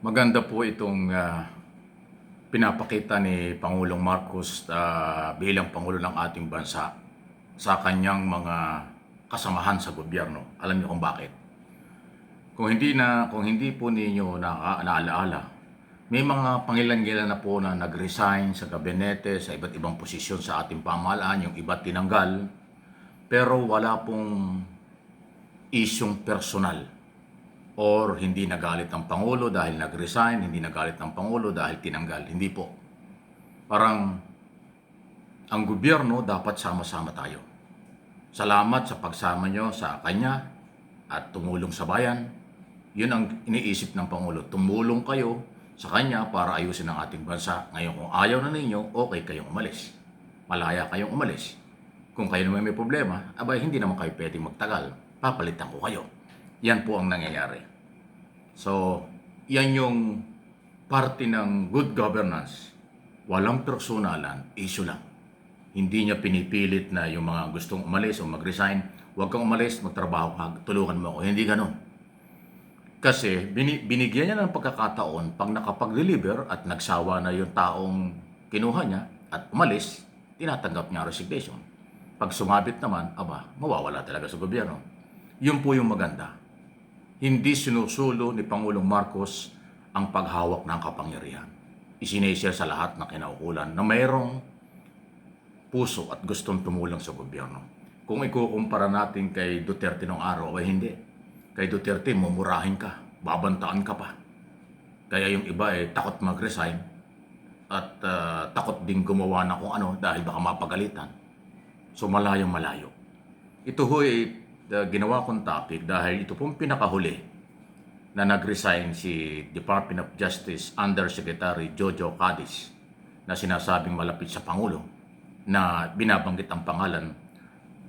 Maganda po itong pinapakita ni Pangulong Marcos bilang Pangulo ng ating bansa sa kanyang mga kasamahan sa gobyerno. Alam niyo kung bakit? Kung hindi po ninyo naalaala, may mga pangilan-ngilan na po na nag-resign sa gabinete, sa iba't ibang posisyon sa ating pamahalaan, yung iba tinanggal, pero wala pong isyong personal. Or hindi nagalit ang Pangulo dahil nag-resign, hindi nagalit ang Pangulo dahil tinanggal. Hindi po. Parang ang gobyerno dapat sama-sama tayo. Salamat sa pagsama nyo sa kanya at tumulong sa bayan. Yun ang iniisip ng Pangulo. Tumulong kayo sa kanya para ayusin ang ating bansa. Ngayon kung ayaw na ninyo, okay kayong umalis. Malaya kayong umalis. Kung kayo naman may problema, abay hindi naman kayo pwedeng magtagal. Papalitan ko kayo. Yan po ang nangyayari. So, yan yung parte ng good governance. Walang personalan, issue lang. Hindi niya pinipilit na yung mga gustong umalis o mag-resign, huwag kang umalis, magtrabaho ka, tulungan mo ako. Hindi ganun. Kasi binigyan niya ng pagkakataon pag nakapag-deliver at nagsawa na yung taong kinuha niya at umalis, tinatanggap niya resignation. Pag sumabit naman, mawawala talaga sa gobyerno. Yun po yung maganda. Hindi sinusulo ni Pangulong Marcos ang paghawak ng kapangyarihan. Isineshare sa lahat ng kinaukulan na mayroong puso at gustong tumulong sa gobyerno. Kung ikukumpara natin kay Duterte noong araw, ay hindi. Kay Duterte, mumurahin ka, babantaan ka pa. Kaya yung iba takot mag-resign at takot din gumawa na kung ano dahil baka mapagalitan. So malayong malayo. Ito ho ginawa kong topic dahil ito pong pinakahuli na nag-resign si Department of Justice Undersecretary Jojo Cadiz na sinasabing malapit sa Pangulo na binabanggit ang pangalan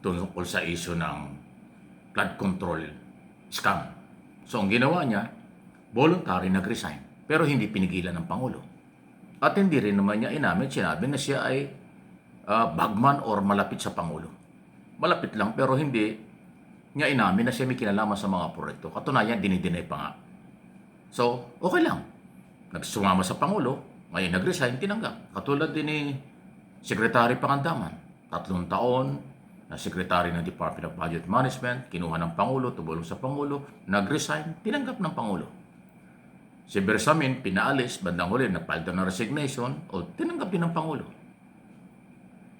tungkol sa issue ng flood control scam. So ang ginawa niya, voluntary nag-resign pero hindi pinigilan ng Pangulo. At hindi rin naman niya sinabi na siya ay bagman or malapit sa Pangulo. Malapit lang pero hindi niya inamin na siya may kinalaman sa mga proyekto. Katunayan, dinidinay pa nga. So, okay lang. Nagsumama sa Pangulo, ngayon nag-resign, tinanggap. Katulad din ni Secretary Pangandaman. 3 taon na Secretary ng Department of Budget Management, kinuha ng Pangulo, tumulong sa Pangulo, nag-resign, tinanggap ng Pangulo. Si Bersamin, pinaalis, bandang huli, nagpaldo ng resignation, o tinanggap din ng Pangulo.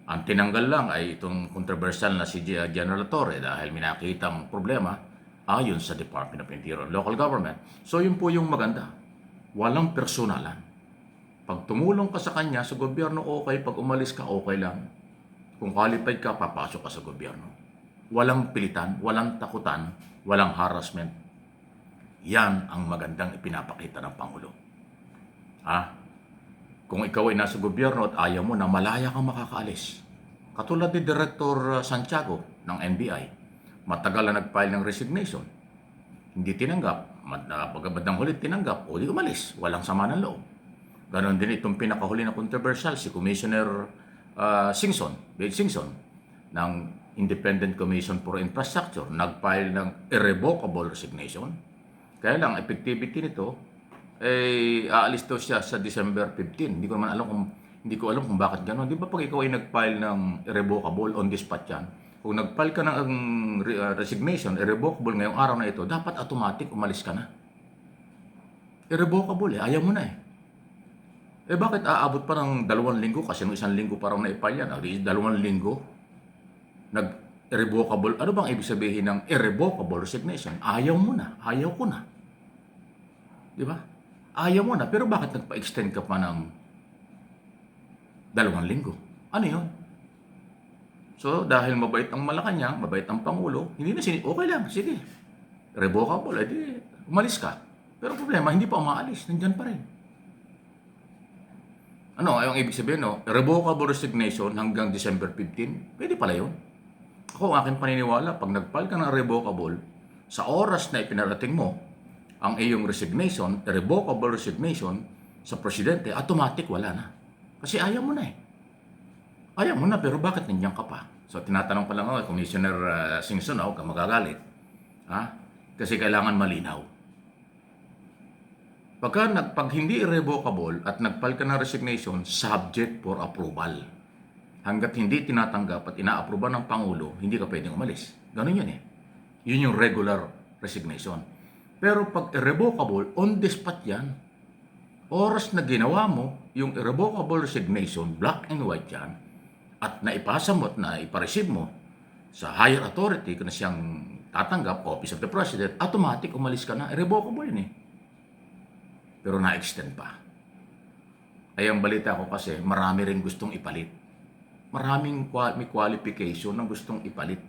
Ang tinanggal lang ay itong controversial na si General Torre dahil minakitang problema ayon sa Department of Interior and Local Government. So yun po yung maganda. Walang personalan. Pag tumulong ka sa kanya sa gobyerno, okay. Pag umalis ka, okay lang. Kung qualified ka, papasok ka sa gobyerno. Walang pilitan, walang takutan, walang harassment. Yan ang magandang ipinapakita ng Pangulo. Kung ikaw ay nasa gobyerno at ayaw mo na malaya kang makakaalis. Katulad ni Director Santiago ng NBI, matagal na nag-file ng resignation. Hindi tinanggap. Pagkabadang huli tinanggap, o di umalis. Walang sama ng loob. Ganon din itong pinakahuli na controversial, si Commissioner Bill Singson ng Independent Commission for Infrastructure. Nag-file ng irrevocable resignation. Kaya lang, effectivity nito, aalis daw siya sa December 15. Hindi ko alam kung bakit gano'n. Di ba pag ikaw ay nag-file ng irrevocable on the spot yan, kung nag-file ka ng resignation, irrevocable ngayong araw na ito, dapat automatic umalis ka na. Irrevocable ayaw mo na bakit aabot pa ng 2 linggo? Kasi nung 1 linggo parang na-file yan. 2 linggo, nag-irrevocable. Ano bang ibig sabihin ng irrevocable resignation? Ayaw mo na. Ayaw ko na. Di ba? Ayaw mo na, pero bakit nagpa-extend ka pa ng 2 linggo? Ano yun? So, dahil mabait ang Malacanang, mabait ang Pangulo, hindi na okay lang, sige. Revocable, umalis ka. Pero problema, hindi pa umaalis, nandyan pa rin. Ano, ang ibig sabihin, revocable resignation hanggang December 15, pwede pala yun. Ako, ang aking paniniwala, pag nag-file ka ng revocable, sa oras na ipinarating mo, ang iyong resignation, irrevocable resignation sa presidente, automatic wala na. Kasi ayaw mo na Ayaw mo na, pero bakit nandiyan ka pa? So, tinatanong ko lang ako, Commissioner Singson, huwag ka magagalit. Kasi kailangan malinaw. Pag hindi irrevocable at nagfile ka ng resignation, subject for approval. Hanggat hindi tinatanggap at inaaproba ng Pangulo, hindi ka pwedeng umalis. Ganun yun eh. Yun yung regular resignation. Pero pag irrevocable, on the spot yan. Oras na ginawa mo yung irrevocable resignation, black and white yan, at naipasa mo at naipareceive mo sa higher authority kung na siyang tatanggap, Office of the President, automatic umalis ka na. Irrevocable yun eh. Pero na-extend pa. Ay ang balita ko kasi, marami rin gustong ipalit. Maraming may qualification na gustong ipalit.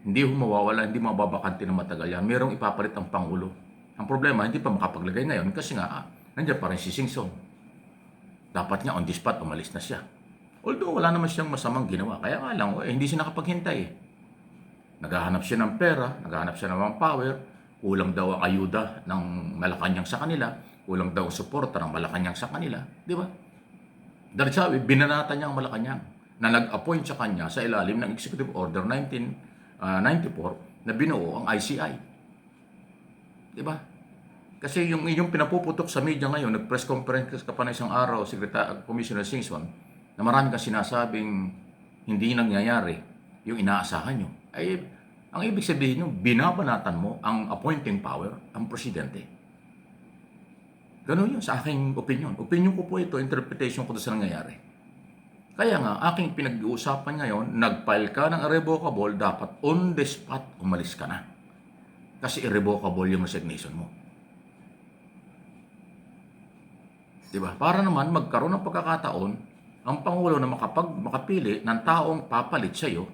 Hindi mawawala, hindi mababakante na matagal yan. Merong ipapalit ang Pangulo. Ang problema, hindi pa makapaglagay ngayon kasi nga, nandiyan pa rin si Singson. Dapat nga on the spot, umalis na siya. Although wala naman siyang masamang ginawa. Kaya nga lang, hindi siya nakapaghintay. Naghahanap siya ng pera, naghahanap siya ng power, kulang daw ang ayuda ng Malacanang sa kanila, kulang daw ang suporta ng Malacanang sa kanila. Di ba? Dahil sabi, binanata niya ang Malacanang na nag-appoint sa kanya sa ilalim ng Executive Order 1994 na binuo ang ICI. Di ba? Kasi yung pinapuputok sa media ngayon, nag-press conference ka pa na isang araw, Commissioner Singson, na marami kang sinasabing hindi nangyayari yung inaasahan nyo. Ay, ang ibig sabihin nyo, binabanatan mo ang appointing power, ang presidente. Ganun yun sa aking opinion. Opinion ko po ito, interpretation ko sa nangyayari. Kaya nga, aking pinag-uusapan ngayon, nag-file ka ng irrevocable, dapat on the spot umalis ka na. Kasi irrevocable yung resignation mo. Diba? Para naman magkaroon ng pagkakataon, ang Pangulo na makapili ng taong papalit sa iyo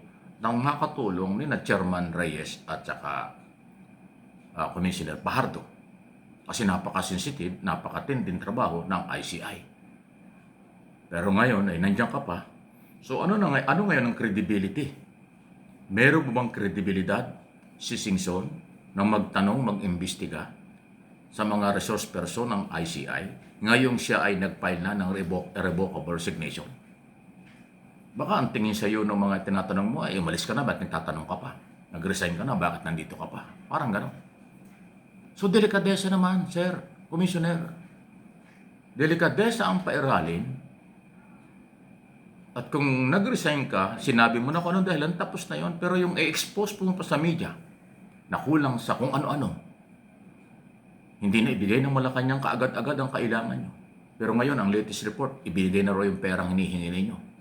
ng makatulong ni na Chairman Reyes at saka Commissioner Fajardo. Kasi napaka-sensitive, napakatinding trabaho ng ICI. Pero ngayon ay nandiyan ka pa. So ano ngayon ang credibility? Meron ba bang kredibilidad si Singson na magtanong, mag-imbestiga sa mga resource person ng ICI ngayong siya ay nag-file na ng irrevocable resignation? Baka ang tingin sa iyo ng mga tinatanong mo ay umalis ka na, bakit nagtatanong ka pa? Nag-resign ka na, bakit nandito ka pa? Parang gano'n. So, delikadesa naman, Sir, Commissioner. Delikadesa ang pairalin. At kung nag-resign ka, sinabi mo na kung anong dahilan, tapos na yon. Pero yung i-expose po pa sa media, na kulang sa kung ano-ano, hindi na ibigay ng Malacanang kaagad-agad ang kailangan nyo. Pero ngayon, ang latest report, ibigay na raw yung perang hinihingi ninyo.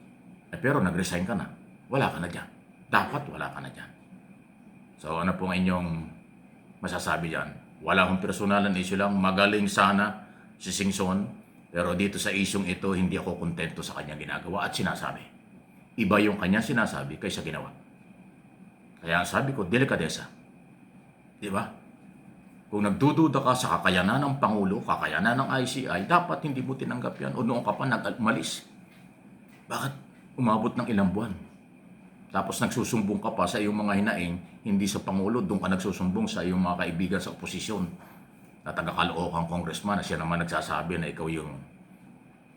Pero nag-resign ka na, wala ka na dyan. Dapat wala ka na dyan. So, ano pong inyong masasabi dyan? Wala akong personalan issue lang. Magaling sana si Singson. Pero dito sa isyong ito, hindi ako kontento sa kanyang ginagawa at sinasabi. Iba yung kanyang sinasabi kaysa ginawa. Kaya sabi ko, delikadesa. Di ba? Kung nagdududa ka sa kakayanan ng Pangulo, kakayanan ng ICI, dapat hindi mo tinanggap yan o noong ka pa nag-malis. Bakit umabot ng ilang buwan? Tapos nagsusumbong ka pa sa iyong mga hinaing, hindi sa Pangulo, doon ka nagsusumbong sa iyong mga kaibigan sa oposisyon na taga-kalookang congressman na siya naman nagsasabi na ikaw yung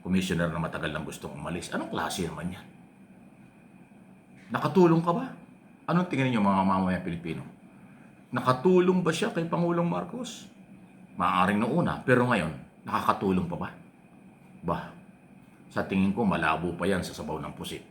commissioner na matagal lang gustong umalis. Anong klase naman yan? Nakatulong ka ba? Anong tingin niyo mga mamamayang Pilipino? Nakatulong ba siya kay Pangulong Marcos? Maaaring noong una, pero ngayon, nakakatulong pa ba? Bah, sa tingin ko malabo pa yan sa sabaw ng pusit.